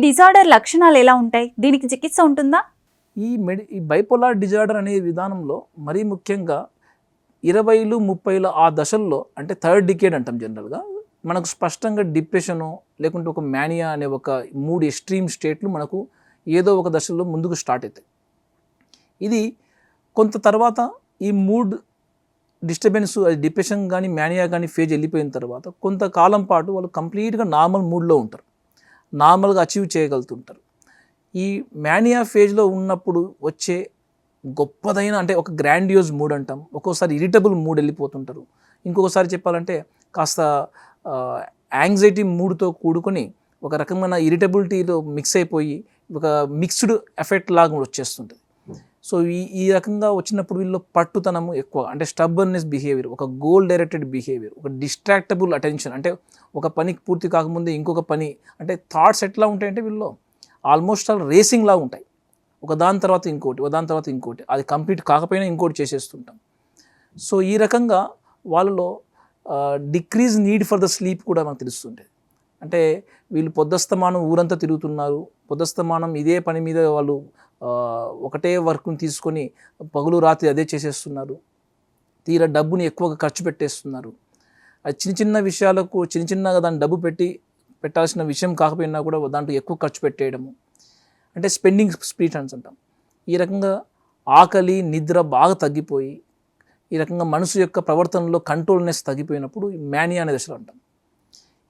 Disorder లక్షణాలు ఎలా ఉంటాయి? దీనికి చికిత్స ఉంటుందా? ఈ బైపోలార్ డిజార్డర్ అనే విధానంలో మరీ ముఖ్యంగా 20లు 30ల ఆ దశల్లో, అంటే థర్డ్ డికేడ్ అంటాం జనరల్గా, మనకు స్పష్టంగా డిప్రెషను లేకుంటే ఒక మ్యానియా అనే ఒక 3 ఎక్స్ట్రీమ్ స్టేట్లు మనకు ఏదో ఒక దశలో ముందుకు స్టార్ట్ అవుతాయి. ఇది కొంత తర్వాత ఈ మూడ్ డిస్టర్బెన్స్, అది డిప్రెషన్ కానీ మ్యానియా కానీ ఫేజ్ వెళ్ళిపోయిన తర్వాత కొంతకాలం పాటు వాళ్ళు కంప్లీట్గా నార్మల్ మూడ్లో ఉంటారు, నార్మల్గా అచీవ్ చేయగలుగుతుంటారు. ఈ మ్యానియా ఫేజ్లో ఉన్నప్పుడు వచ్చే గొప్పదైన, అంటే ఒక గ్రాండియోజ్ మూడ్ అంటాం, ఒక్కోసారి ఇరిటబుల్ మూడ్ వెళ్ళిపోతుంటారు, ఇంకొకసారి చెప్పాలంటే కాస్త యాంగ్జైటీ మూడ్తో కూడుకొని ఒక రకమైన ఇరిటబిలిటీలో మిక్స్ అయిపోయి ఒక మిక్స్డ్ ఎఫెక్ట్ లాగా వచ్చేస్తుంటుంది. సో ఈ రకంగా వచ్చినప్పుడు వీళ్ళు పట్టుతనము ఎక్కువ, అంటే స్టబ్బర్నెస్ బిహేవియర్, ఒక గోల్ డైరెక్టెడ్ బిహేవియర్, ఒక డిస్ట్రాక్టబుల్ అటెన్షన్, అంటే ఒక పనికి పూర్తి కాకముందే ఇంకొక పని, అంటే థాట్స్ ఎట్లా ఉంటాయంటే వీళ్ళు ఆల్మోస్ట్ ఆల్ రేసింగ్ లాగా ఉంటాయి, ఒకదాని తర్వాత ఇంకోటి, ఒకదాని తర్వాత ఇంకోటి, అది కంప్లీట్ కాకపోయినా ఇంకోటి చేసేస్తుంటాం. సో ఈ రకంగా వాళ్ళలో decrease need for the sleep కూడా మనకు తెలుస్తుంటుంది. అంటే వీళ్ళు పొద్దస్తమానం ఊరంతా తిరుగుతున్నారు, పొద్దస్తమానం ఇదే పని మీద వాళ్ళు ఒకటే వర్క్ని తీసుకొని పగులు రాత్రి అదే చేసేస్తున్నారు, తీరా డబ్బుని ఎక్కువగా ఖర్చు పెట్టేస్తున్నారు. అది చిన్న చిన్న విషయాలకు చిన్నగా దాన్ని డబ్బు పెట్టాల్సిన విషయం కాకపోయినా కూడా దాంట్లో ఎక్కువ ఖర్చు పెట్టేయడము, అంటే స్పెండింగ్ స్పీడ్ అంటాం. ఈ రకంగా ఆకలి నిద్ర బాగా తగ్గిపోయి, ఈ రకంగా మనసు యొక్క ప్రవర్తనలో కంట్రోల్నెస్ తగ్గిపోయినప్పుడు మ్యానియా అనే దశలో అంటాం.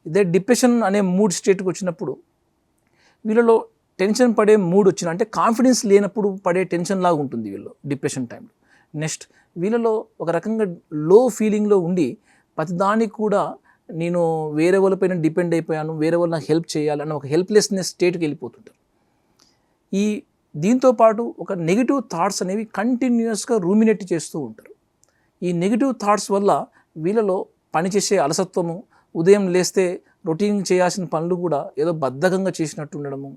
ఇదే డిప్రెషన్ అనే మూడ్ స్టేట్కి వచ్చినప్పుడు వీళ్ళలో టెన్షన్ పడే మూడ్ వచ్చిన, అంటే కాన్ఫిడెన్స్ లేనప్పుడు పడే టెన్షన్ లాగా ఉంటుంది వీళ్ళు డిప్రెషన్ టైంలో. నెక్స్ట్ వీళ్ళలో ఒక రకంగా లో ఫీలింగ్లో ఉండి ప్రతిదానికి కూడా నేను వేరే వాళ్ళపైన డిపెండ్ అయిపోయాను, వేరే వాళ్ళు నాకు హెల్ప్ చేయాలన్న ఒక హెల్ప్లెస్నెస్ స్టేట్కి వెళ్ళిపోతుంటారు. దీంతో పాటు ఒక నెగిటివ్ థాట్స్ అనేవి కంటిన్యూస్గా రూమినేట్ చేస్తూ ఉంటారు. ఈ నెగిటివ్ థాట్స్ వల్ల వీళ్ళలో పనిచేసే అలసత్వము, ఉదయం లేస్తే రొటీన్ చేయాల్సిన పనులు కూడా ఏదో బద్ధకంగా చేసినట్టు ఉండడము,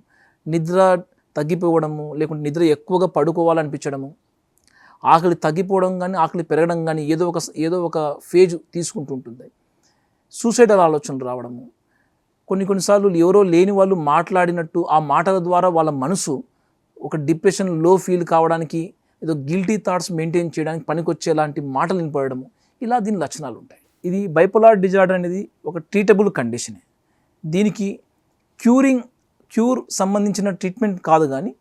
నిద్ర తగ్గిపోవడము, లేకుంటే నిద్ర ఎక్కువగా పడుకోవాలనిపించడము, ఆకలి తగ్గిపోవడం కానీ ఆకలి పెరగడం కానీ ఏదో ఒక ఫేజ్ తీసుకుంటుంటుంది. సూసైడల్ ఆలోచనలు రావడము, కొన్నిసార్లు ఎవరో లేని వాళ్ళు మాట్లాడినట్టు ఆ మాటల ద్వారా వాళ్ళ మనసు ఒక డిప్రెషన్ లో ఫీల్ కావడానికి, ఏదో గిల్టీ థాట్స్ మెయింటైన్ చేయడానికి పనికొచ్చేలాంటి మాటలు వినపడము, ఇలా దీని లక్షణాలు ఉంటాయి. ఇది బైపోలార్ డిజార్డర్ అనేది ఒక ట్రీటబుల్ కండిషనే. దీనికి క్యూర్ సంబంధించిన ట్రీట్మెంట్ కాదు, కానీ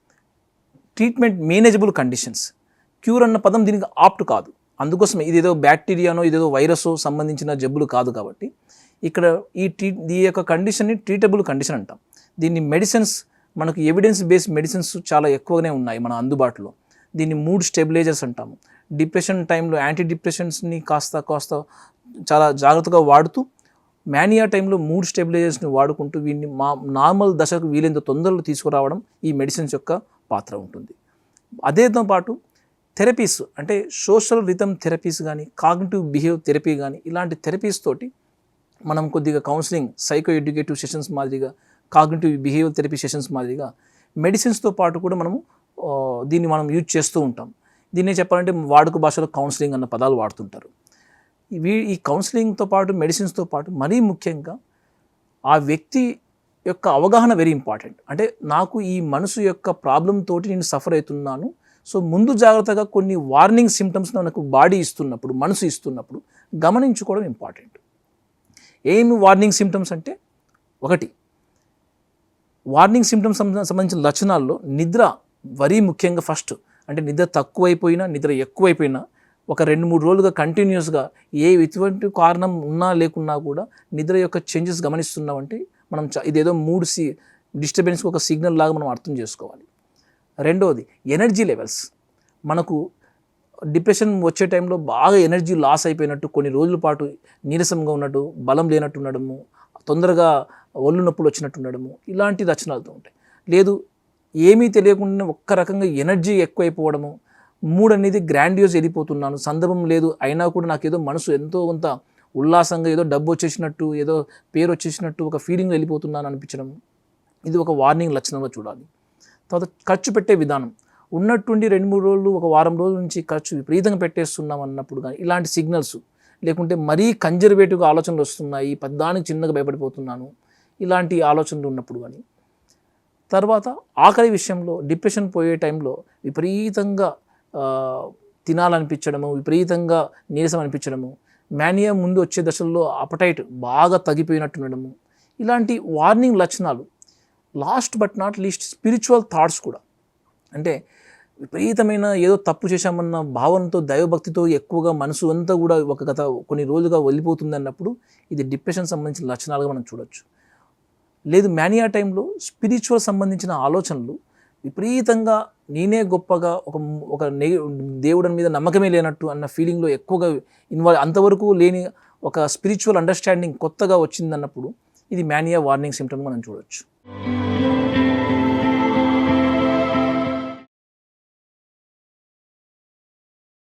ట్రీట్మెంట్ మేనేజబుల్ కండిషన్స్. క్యూర్ అన్న పదం దీనికి ఆప్ట్ కాదు, అందుకోసమే ఇదేదో బ్యాక్టీరియానో ఇదేదో వైరస్ సంబంధించిన జబ్బులు కాదు. కాబట్టి ఇక్కడ ఈ యొక్క కండిషన్ని ట్రీటబుల్ కండిషన్ అంటాం. దీన్ని మెడిసిన్స్, మనకు ఎవిడెన్స్ బేస్డ్ మెడిసిన్స్ చాలా ఎక్కువగానే ఉన్నాయి మన అందుబాటులో. దీన్ని మూడ్ స్టెబిలైజర్స్ అంటాము. డిప్రెషన్ టైంలో యాంటీ డిప్రెషన్స్ని కాస్త చాలా జాగ్రత్తగా వాడుతూ, మ్యానియా టైంలో మూడ్ స్టెబిలైజర్స్ని వాడుకుంటూ వీడిని నార్మల్ దశకు వీలైనంత తొందరలో తీసుకురావడం ఈ మెడిసిన్స్ యొక్క పాత్ర ఉంటుంది. అదేతో పాటు థెరపీస్, అంటే సోషల్ రిథమ్ థెరపీస్ కానీ కాగ్నిటివ్ బిహేవ్ థెరపీ కానీ, ఇలాంటి థెరపీస్ తోటి మనం కొద్దిగా కౌన్సిలింగ్, సైకో ఎడ్యుకేటివ్ సెషన్స్ మాదిరిగా, కాగ్నిటివ్ బిహేవియర్ థెరపీ సెషన్స్ మాదిరిగా మెడిసిన్స్తో పాటు కూడా దీన్ని మనం యూజ్ చేస్తూ ఉంటాం. దీన్నే చెప్పాలంటే వాడుక భాషలో కౌన్సిలింగ్ అన్న పదాలు వాడుతుంటారు. ఈ కౌన్సిలింగ్తో పాటు మెడిసిన్స్తో పాటు మరీ ముఖ్యంగా ఆ వ్యక్తి యొక్క అవగాహన వెరీ ఇంపార్టెంట్. అంటే నాకు ఈ మనసు యొక్క ప్రాబ్లం తోటి నేను సఫర్ అవుతున్నాను, సో ముందు జాగ్రత్తగా కొన్ని వార్నింగ్ సిమ్టమ్స్ నాకు బాడీ ఇస్తున్నప్పుడు, మనసు ఇస్తున్నప్పుడు గమనించుకోవడం ఇంపార్టెంట్. ఏమి వార్నింగ్ సిమ్టమ్స్ అంటే, ఒకటి వార్నింగ్ సిమ్టమ్స్ సంబంధించిన లక్షణాల్లో నిద్ర మరీ ముఖ్యంగా ఫస్ట్. అంటే నిద్ర తక్కువైపోయినా నిద్ర ఎక్కువైపోయినా ఒక 2-3 రోజులుగా కంటిన్యూస్గా ఎటువంటి కారణం ఉన్నా లేకున్నా కూడా నిద్ర యొక్క చేంజెస్ గమనిస్తున్నామంటే మనం ఇదేదో మూడ్ డిస్టర్బెన్స్కి ఒక సిగ్నల్ లాగా మనం అర్థం చేసుకోవాలి. రెండవది ఎనర్జీ లెవెల్స్. మనకు డిప్రెషన్ వచ్చే టైంలో బాగా ఎనర్జీ లాస్ అయిపోయినట్టు, కొన్ని రోజుల పాటు నీరసంగా ఉన్నట్టు, బలం లేనట్టు ఉండడము, తొందరగా ఒళ్ళు నొప్పులు వచ్చినట్టు ఉండడము, ఇలాంటి లక్షణాలతో ఉంటాయి. లేదు ఏమీ తెలియకుండా ఒక్క రకంగా ఎనర్జీ ఎక్కువైపోవడము, మూడ్ అనేది గ్రాండియోస్ వెళ్ళిపోతున్నాను, సందర్భం లేదు అయినా కూడా నాకు ఏదో మనసు ఎంతో కొంత ఉల్లాసంగా, ఏదో డబ్బు వచ్చేసినట్టు, ఏదో పేరు వచ్చేసినట్టు ఒక ఫీలింగ్ వెళ్ళిపోతున్నాను అనిపించడం, ఇది ఒక వార్నింగ్ లక్షణంగా చూడాలి. తర్వాత ఖర్చు పెట్టే విధానం. ఉన్నట్టుండి 2-3 రోజులు, ఒక వారం రోజుల నుంచి ఖర్చు విపరీతంగా పెట్టేస్తున్నాం అన్నప్పుడు కానీ ఇలాంటి సిగ్నల్స్, లేకుంటే మరీ కన్జర్వేటివ్గా ఆలోచనలు వస్తున్నాయి, పెద్దానికి చిన్నగా భయపడిపోతున్నాను, ఇలాంటి ఆలోచనలు ఉన్నప్పుడు కానీ. తర్వాత ఆకలి విషయంలో డిప్రెషన్ పోయే టైంలో విపరీతంగా తినాలనిపించడము, విపరీతంగా నీరసం అనిపించడము, మేనియా ముందు వచ్చే దశల్లో అపటైట్ బాగా తగ్గిపోయినట్టు ఉండడము, ఇలాంటి వార్నింగ్ లక్షణాలు. Last but not least spiritual thoughts కూడా, అంటే విపరీతమైన ఏదో తప్పు చేశామన్న భావనతో దైవభక్తితో ఎక్కువగా మనసు అంతా కూడా ఒక గత కొన్ని రోజులుగా వెళ్ళిపోతుంది అన్నప్పుడు ఇది డిప్రెషన్ సంబంధించిన లక్షణాలుగా మనం చూడొచ్చు. లేదు మేనియా టైంలో స్పిరిచువల్ సంబంధించిన ఆలోచనలు విపరీతంగా నేనే గొప్పగా ఒక దేవుడి మీద నమ్మకమే లేనట్టు అన్న ఫీలింగ్లో ఎక్కువగా అంతవరకు లేని ఒక స్పిరిచువల్ అండర్స్టాండింగ్ కొత్తగా వచ్చిందన్నప్పుడు ఇది మేనియా వార్నింగ్ సిమ్టమ్ మనం చూడొచ్చు.